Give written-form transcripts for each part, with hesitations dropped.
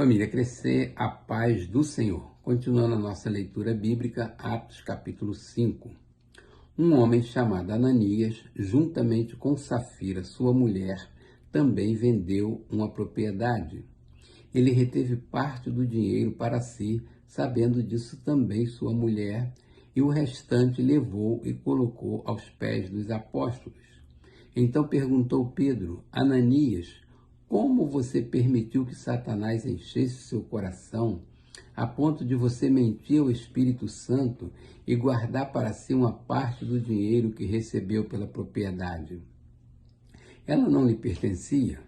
Família Crescer, a paz do Senhor. Continuando a nossa leitura bíblica, Atos capítulo 5. Um homem chamado Ananias, juntamente com Safira, sua mulher, também vendeu uma propriedade. Ele reteve parte do dinheiro para si, sabendo disso também sua mulher, e o restante levou e colocou aos pés dos apóstolos. Então perguntou Pedro: Ananias, como você permitiu que Satanás enchesse seu coração, a ponto de você mentir ao Espírito Santo e guardar para si uma parte do dinheiro que recebeu pela propriedade? Ela não lhe pertencia?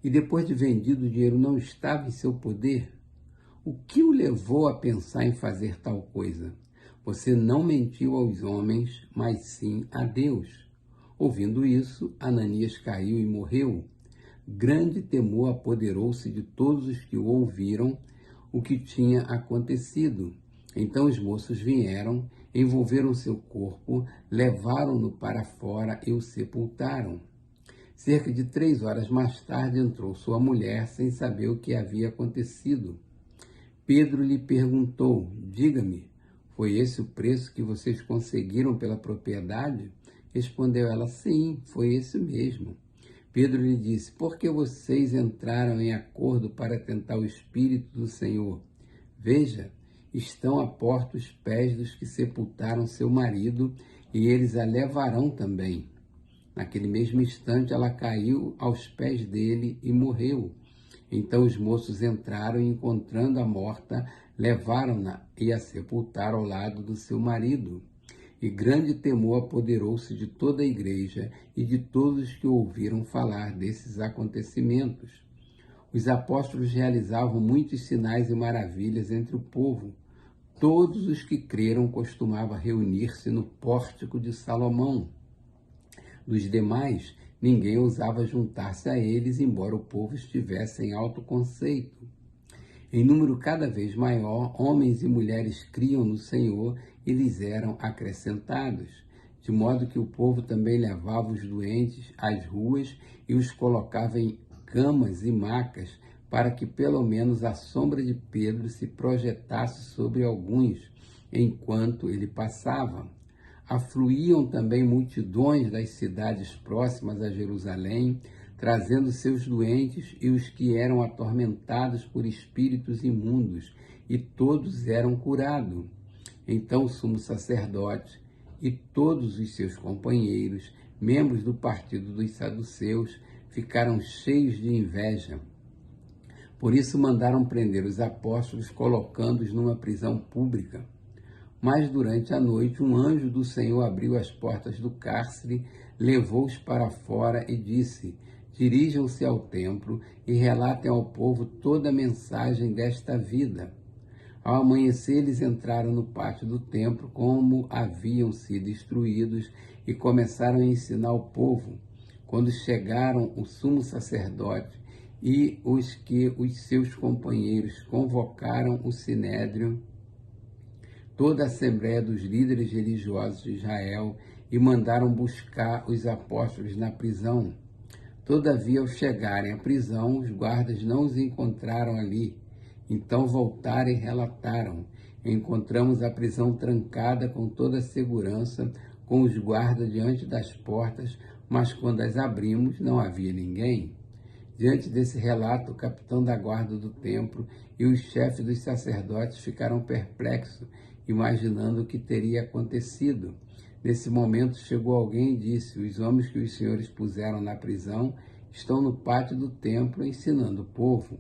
E depois de vendido, o dinheiro não estava em seu poder? O que o levou a pensar em fazer tal coisa? Você não mentiu aos homens, mas sim a Deus. Ouvindo isso, Ananias caiu e morreu. Grande temor apoderou-se de todos os que ouviram o que tinha acontecido. Então os moços vieram, envolveram seu corpo, levaram-no para fora e o sepultaram. Cerca de 3 horas mais tarde entrou sua mulher sem saber o que havia acontecido. Pedro lhe perguntou: diga-me, foi esse o preço que vocês conseguiram pela propriedade? Respondeu ela: sim, foi esse mesmo. Pedro lhe disse: por que vocês entraram em acordo para tentar o Espírito do Senhor? Veja, estão à porta os pés dos que sepultaram seu marido, e eles a levarão também. Naquele mesmo instante ela caiu aos pés dele e morreu. Então os moços entraram e, encontrando-a morta, levaram-na e a sepultaram ao lado do seu marido. E grande temor apoderou-se de toda a igreja e de todos os que ouviram falar desses acontecimentos. Os apóstolos realizavam muitos sinais e maravilhas entre o povo. Todos os que creram costumavam reunir-se no pórtico de Salomão. Dos demais, ninguém ousava juntar-se a eles, embora o povo estivesse em alto conceito. Em número cada vez maior, homens e mulheres criam no Senhor e lhes eram acrescentados, de modo que o povo também levava os doentes às ruas e os colocava em camas e macas, para que pelo menos a sombra de Pedro se projetasse sobre alguns, enquanto ele passava. Afluíam também multidões das cidades próximas a Jerusalém, trazendo seus doentes e os que eram atormentados por espíritos imundos, e todos eram curados. Então o sumo sacerdote e todos os seus companheiros, membros do partido dos saduceus, ficaram cheios de inveja. Por isso mandaram prender os apóstolos, colocando-os numa prisão pública. Mas durante a noite um anjo do Senhor abriu as portas do cárcere, levou-os para fora e disse: dirijam-se ao templo e relatem ao povo toda a mensagem desta vida. Ao amanhecer, eles entraram no pátio do templo, como haviam sido instruídos, e começaram a ensinar o povo. Quando chegaram o sumo sacerdote e os que os seus companheiros convocaram o sinédrio, toda a assembleia dos líderes religiosos de Israel, e mandaram buscar os apóstolos na prisão. Todavia, ao chegarem à prisão, os guardas não os encontraram ali. Então voltaram e relataram: encontramos a prisão trancada com toda a segurança, com os guardas diante das portas, mas quando as abrimos, não havia ninguém. Diante desse relato, o capitão da guarda do templo e os chefes dos sacerdotes ficaram perplexos, imaginando o que teria acontecido. Nesse momento chegou alguém e disse: os homens que os senhores puseram na prisão estão no pátio do templo ensinando o povo.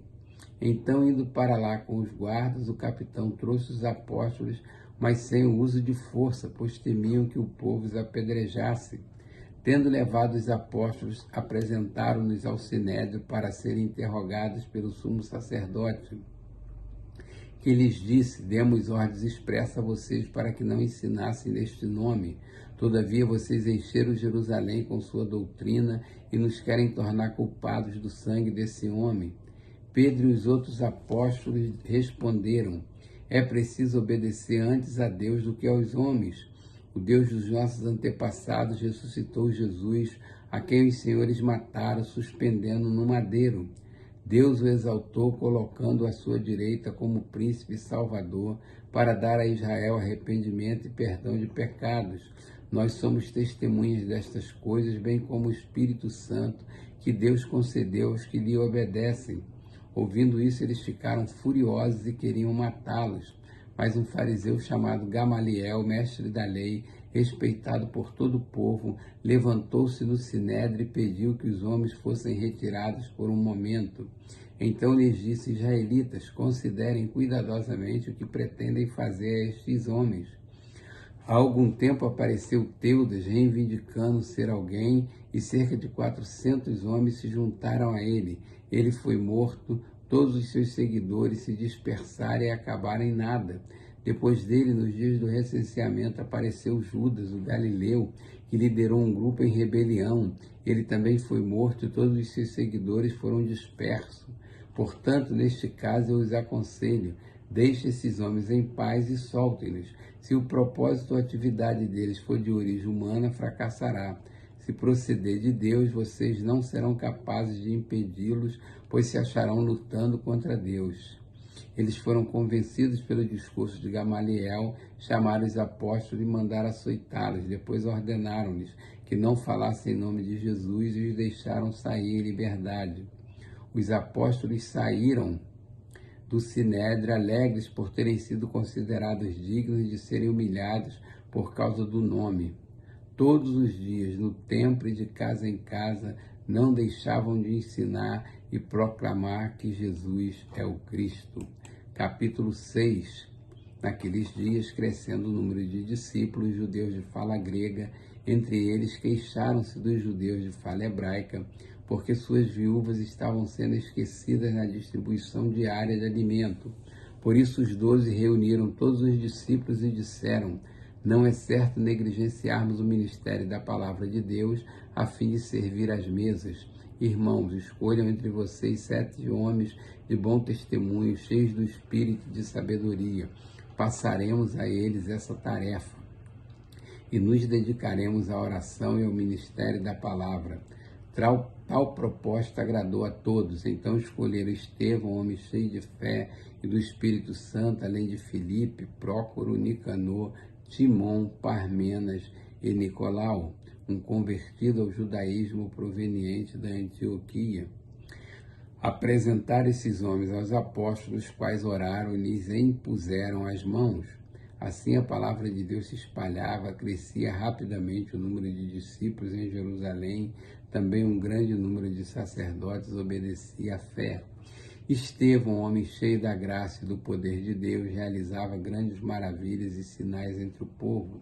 Então, indo para lá com os guardas, o capitão trouxe os apóstolos, mas sem o uso de força, pois temiam que o povo os apedrejasse. Tendo levado os apóstolos, apresentaram-nos ao sinédrio para serem interrogados pelo sumo sacerdote, que lhes disse: demos ordens expressas a vocês para que não ensinassem neste nome. Todavia vocês encheram Jerusalém com sua doutrina e nos querem tornar culpados do sangue desse homem. Pedro e os outros apóstolos responderam: é preciso obedecer antes a Deus do que aos homens. O Deus dos nossos antepassados ressuscitou Jesus, a quem os senhores mataram, suspendendo no madeiro. Deus o exaltou, colocando-o à sua direita como príncipe e salvador, para dar a Israel arrependimento e perdão de pecados. Nós somos testemunhas destas coisas, bem como o Espírito Santo, que Deus concedeu aos que lhe obedecem. Ouvindo isso, eles ficaram furiosos e queriam matá-los. Mas um fariseu chamado Gamaliel, mestre da lei, respeitado por todo o povo, levantou-se no sinédrio e pediu que os homens fossem retirados por um momento. Então lhes disse: Israelitas, considerem cuidadosamente o que pretendem fazer a estes homens. Há algum tempo apareceu Teudas, reivindicando ser alguém, e cerca de 400 homens se juntaram a ele. Ele foi morto, todos os seus seguidores se dispersaram e acabaram em nada. Depois dele, nos dias do recenseamento, apareceu Judas, o galileu, que liderou um grupo em rebelião. Ele também foi morto e todos os seus seguidores foram dispersos. Portanto, neste caso eu os aconselho: deixe esses homens em paz e soltem-nos. Se o propósito ou atividade deles for de origem humana, fracassará. Se proceder de Deus, vocês não serão capazes de impedi-los, pois se acharão lutando contra Deus. Eles foram convencidos pelo discurso de Gamaliel, chamaram os apóstolos e mandaram açoitá-los. Depois ordenaram-lhes que não falassem em nome de Jesus e os deixaram sair em liberdade. Os apóstolos saíram do sinédrio alegres por terem sido considerados dignos de serem humilhados por causa do nome. Todos os dias, no templo e de casa em casa, não deixavam de ensinar e proclamar que Jesus é o Cristo. Capítulo 6. Naqueles dias, crescendo o número de discípulos judeus de fala grega, entre eles queixaram-se dos judeus de fala hebraica, porque suas viúvas estavam sendo esquecidas na distribuição diária de alimento. Por isso os 12 reuniram todos os discípulos e disseram: não é certo negligenciarmos o ministério da palavra de Deus a fim de servir às mesas. Irmãos, escolham entre vocês 7 homens de bom testemunho, cheios do espírito de sabedoria. Passaremos a eles essa tarefa e nos dedicaremos à oração e ao ministério da palavra. Tal proposta agradou a todos. Então escolheram Estevão, homem cheio de fé e do Espírito Santo, além de Filipe, Prócoro, Nicanor, Timon, Parmenas e Nicolau, um convertido ao judaísmo proveniente da Antioquia. Apresentaram esses homens aos apóstolos, os quais oraram e lhes impuseram as mãos. Assim a palavra de Deus se espalhava, crescia rapidamente o número de discípulos em Jerusalém, também um grande número de sacerdotes obedecia à fé. Estevão, homem cheio da graça e do poder de Deus, realizava grandes maravilhas e sinais entre o povo.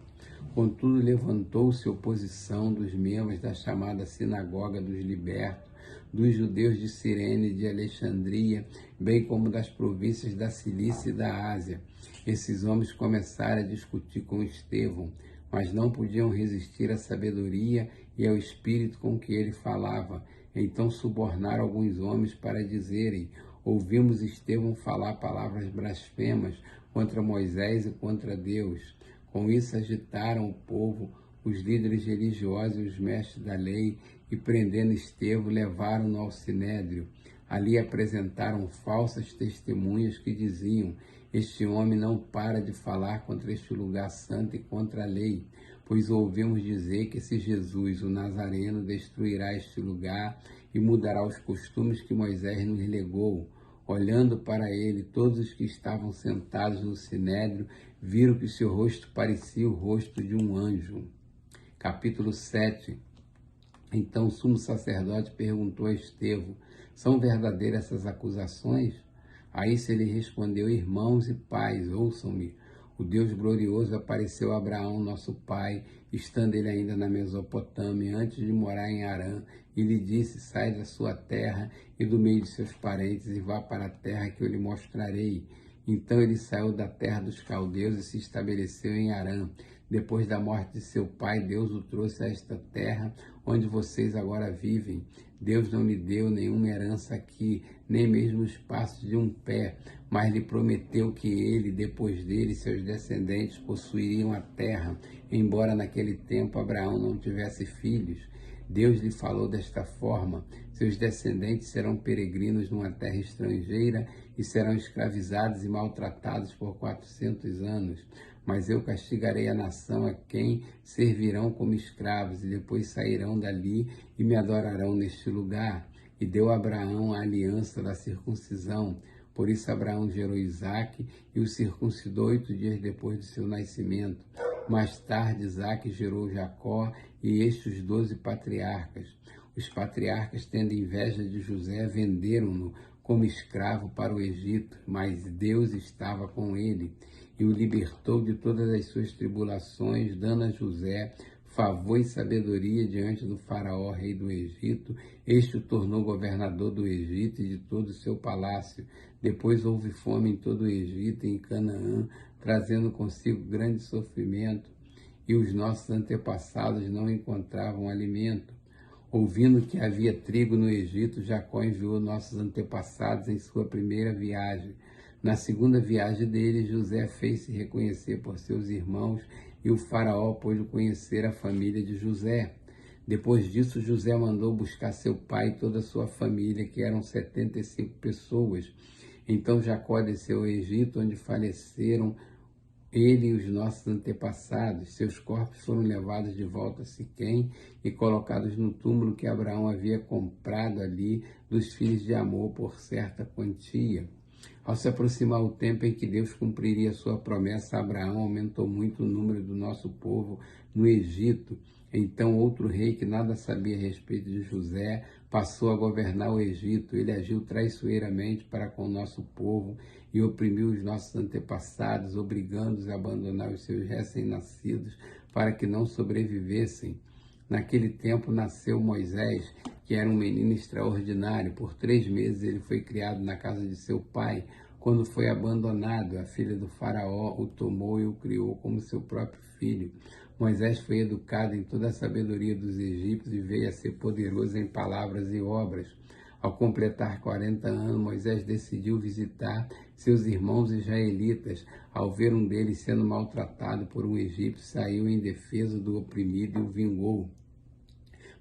Contudo, levantou-se oposição dos membros da chamada Sinagoga dos Libertos, dos judeus de Cirene e de Alexandria, bem como das províncias da Cilícia e da Ásia. Esses homens começaram a discutir com Estevão, mas não podiam resistir à sabedoria e ao espírito com que ele falava. Então subornaram alguns homens para dizerem: ouvimos Estevão falar palavras blasfemas contra Moisés e contra Deus. Com isso agitaram o povo, os líderes religiosos e os mestres da lei, e prendendo Estevão, levaram-no ao sinédrio. Ali apresentaram falsas testemunhas que diziam: este homem não para de falar contra este lugar santo e contra a lei, pois ouvimos dizer que esse Jesus, o Nazareno, destruirá este lugar e mudará os costumes que Moisés nos legou. Olhando para ele, todos os que estavam sentados no sinédrio viram que seu rosto parecia o rosto de um anjo. Capítulo 7. Então o sumo sacerdote perguntou a Estevão: são verdadeiras essas acusações? A isso ele respondeu: irmãos e pais, ouçam-me. O Deus glorioso apareceu a Abraão, nosso pai, estando ele ainda na Mesopotâmia, antes de morar em Harã, e lhe disse: sai da sua terra e do meio de seus parentes e vá para a terra que eu lhe mostrarei. Então ele saiu da terra dos caldeus e se estabeleceu em Harã. Depois da morte de seu pai, Deus o trouxe a esta terra, onde vocês agora vivem. Deus não lhe deu nenhuma herança aqui, nem mesmo o espaço de um pé, mas lhe prometeu que ele, depois dele, seus descendentes possuiriam a terra, embora naquele tempo Abraão não tivesse filhos. Deus lhe falou desta forma: Seus descendentes serão peregrinos numa terra estrangeira e serão escravizados e maltratados por 400 anos. Mas eu castigarei a nação a quem servirão como escravos, e depois sairão dali e me adorarão neste lugar. E deu a Abraão a aliança da circuncisão. Por isso Abraão gerou Isaque e o circuncidou 8 dias depois de seu nascimento. Mais tarde Isaque gerou Jacó e estes 12 patriarcas. Os patriarcas, tendo inveja de José, venderam-no como escravo para o Egito, mas Deus estava com ele e o libertou de todas as suas tribulações, dando a José favor e sabedoria diante do faraó, rei do Egito. Este o tornou governador do Egito e de todo o seu palácio. Depois houve fome em todo o Egito e em Canaã, trazendo consigo grande sofrimento, e os nossos antepassados não encontravam alimento. Ouvindo que havia trigo no Egito, Jacó enviou nossos antepassados em sua primeira viagem. Na segunda viagem dele, José fez-se reconhecer por seus irmãos, e o faraó pôde conhecer a família de José. Depois disso, José mandou buscar seu pai e toda a sua família, que eram 75 pessoas. Então Jacó desceu ao Egito, onde faleceram ele e os nossos antepassados. Seus corpos foram levados de volta a Siquém e colocados no túmulo que Abraão havia comprado ali dos filhos de Amor por certa quantia. Ao se aproximar o tempo em que Deus cumpriria sua promessa a Abraão, aumentou muito o número do nosso povo no Egito. Então outro rei que nada sabia a respeito de José passou a governar o Egito. Ele agiu traiçoeiramente para com o nosso povo e oprimiu os nossos antepassados, obrigando-os a abandonar os seus recém-nascidos para que não sobrevivessem. Naquele tempo nasceu Moisés, que era um menino extraordinário. Por 3 meses ele foi criado na casa de seu pai. Quando foi abandonado, a filha do faraó o tomou e o criou como seu próprio filho. Moisés foi educado em toda a sabedoria dos egípcios e veio a ser poderoso em palavras e obras. Ao completar 40 anos, Moisés decidiu visitar seus irmãos israelitas. Ao ver um deles sendo maltratado por um egípcio, saiu em defesa do oprimido e o vingou,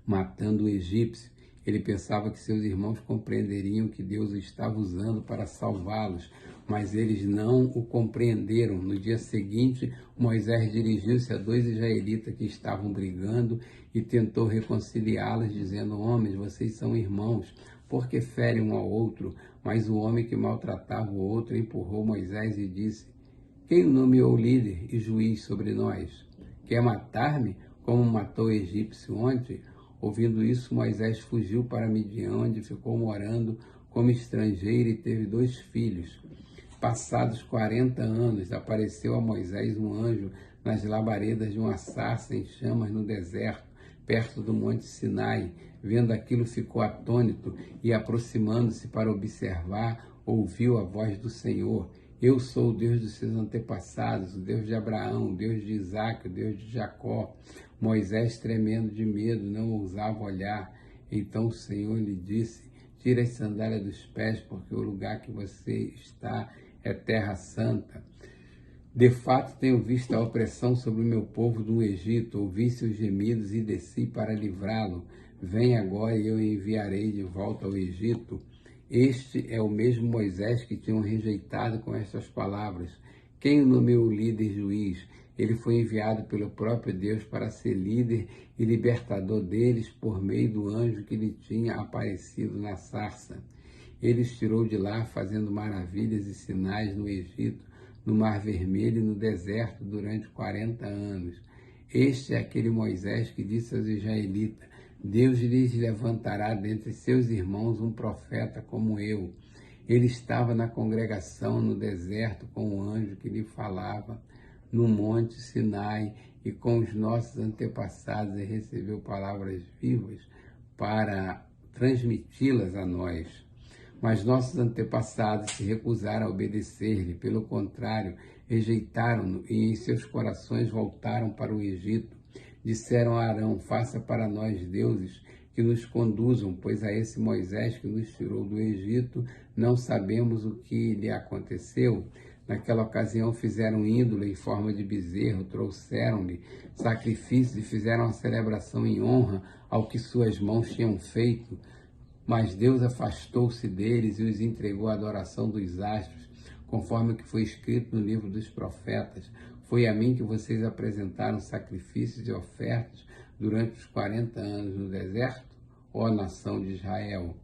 matando o egípcio. Ele pensava que seus irmãos compreenderiam que Deus o estava usando para salvá-los, mas eles não o compreenderam. No dia seguinte, Moisés dirigiu-se a 2 israelitas que estavam brigando e tentou reconciliá-los, dizendo: homens, vocês são irmãos, por que ferem um ao outro? Mas o homem que maltratava o outro empurrou Moisés e disse: quem o nomeou líder e juiz sobre nós? Quer matar-me, como matou o egípcio ontem? Ouvindo isso, Moisés fugiu para Midian, onde ficou morando como estrangeiro e teve 2 filhos. Passados 40 anos, apareceu a Moisés um anjo nas labaredas de uma sarça em chamas no deserto, perto do monte Sinai. Vendo aquilo, ficou atônito e, aproximando-se para observar, ouviu a voz do Senhor: eu sou o Deus dos seus antepassados, o Deus de Abraão, o Deus de Isaque, o Deus de Jacó. Moisés, tremendo de medo, não ousava olhar. Então o Senhor lhe disse: tira as sandálias dos pés, porque o lugar que você está é terra santa. De fato, tenho visto a opressão sobre o meu povo do Egito, ouvi seus gemidos e desci para livrá-lo. Vem agora e eu o enviarei de volta ao Egito. Este é o mesmo Moisés que tinham rejeitado com estas palavras. Quem o nomeou líder juiz? Ele foi enviado pelo próprio Deus para ser líder e libertador deles por meio do anjo que lhe tinha aparecido na sarça. Ele os tirou de lá, fazendo maravilhas e sinais no Egito, no Mar Vermelho e no deserto durante 40 anos. Este é aquele Moisés que disse aos israelitas: Deus lhes levantará dentre seus irmãos um profeta como eu. Ele estava na congregação no deserto com o anjo que lhe falava no monte Sinai e com os nossos antepassados, e recebeu palavras vivas para transmiti-las a nós. Mas nossos antepassados se recusaram a obedecer-lhe, pelo contrário, rejeitaram-no e em seus corações voltaram para o Egito. Disseram a Arão: faça para nós deuses que nos conduzam, pois a esse Moisés que nos tirou do Egito não sabemos o que lhe aconteceu. Naquela ocasião fizeram ídolo em forma de bezerro, trouxeram-lhe sacrifícios e fizeram uma celebração em honra ao que suas mãos tinham feito. Mas Deus afastou-se deles e os entregou à adoração dos astros, conforme o que foi escrito no livro dos profetas. Foi a mim que vocês apresentaram sacrifícios e ofertas durante os 40 anos no deserto, ó nação de Israel.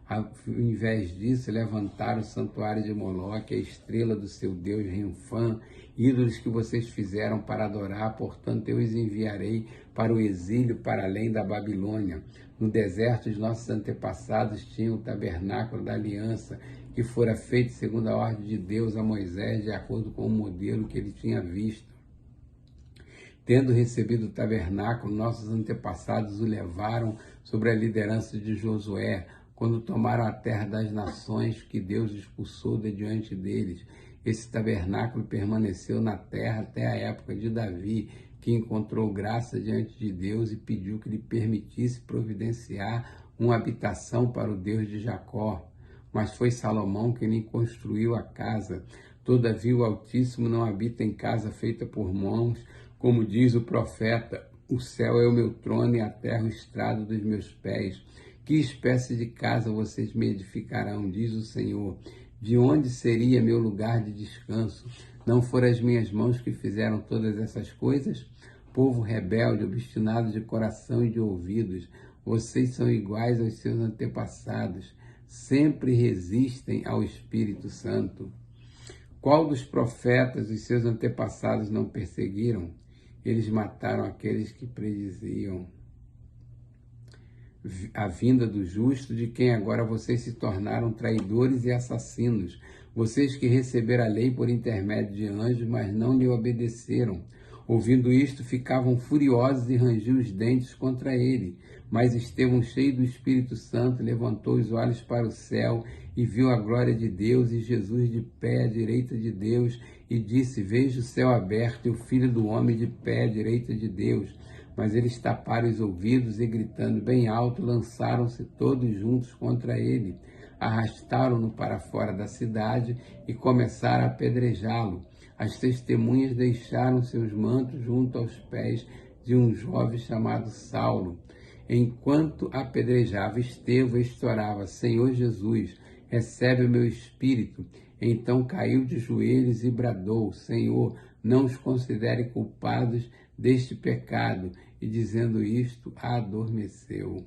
Ao invés disso, levantaram o santuário de Moloque, a estrela do seu Deus Renfã, ídolos que vocês fizeram para adorar. Portanto, eu os enviarei para o exílio, para além da Babilônia. No deserto, os nossos antepassados tinham o tabernáculo da aliança, que fora feito segundo a ordem de Deus a Moisés, de acordo com o modelo que ele tinha visto. Tendo recebido o tabernáculo, nossos antepassados o levaram sobre a liderança de Josué, quando tomaram a terra das nações que Deus expulsou de diante deles. Esse tabernáculo permaneceu na terra até a época de Davi, que encontrou graça diante de Deus e pediu que lhe permitisse providenciar uma habitação para o Deus de Jacó. Mas foi Salomão quem lhe construiu a casa. Todavia o Altíssimo não habita em casa feita por mãos, como diz o profeta: o céu é o meu trono e a terra o estrado dos meus pés. Que espécie de casa vocês me edificarão, diz o Senhor? De onde seria meu lugar de descanso? Não foram as minhas mãos que fizeram todas essas coisas? Povo rebelde, obstinado de coração e de ouvidos, vocês são iguais aos seus antepassados, sempre resistem ao Espírito Santo. Qual dos profetas os seus antepassados não perseguiram? Eles mataram aqueles que prediziam a vinda do justo, de quem agora vocês se tornaram traidores e assassinos. Vocês que receberam a lei por intermédio de anjos, mas não lhe obedeceram. Ouvindo isto, ficavam furiosos e rangiam os dentes contra ele. Mas Estevão, cheio do Espírito Santo, levantou os olhos para o céu e viu a glória de Deus e Jesus de pé à direita de Deus, e disse: vejo o céu aberto e o Filho do Homem de pé à direita de Deus. Mas eles taparam os ouvidos e, gritando bem alto, lançaram-se todos juntos contra ele. Arrastaram-no para fora da cidade e começaram a apedrejá-lo. As testemunhas deixaram seus mantos junto aos pés de um jovem chamado Saulo. Enquanto apedrejava Estevão, estourava: Senhor Jesus, recebe o meu espírito. Então caiu de joelhos e bradou: Senhor, não os considere culpados deste pecado. E dizendo isto, adormeceu.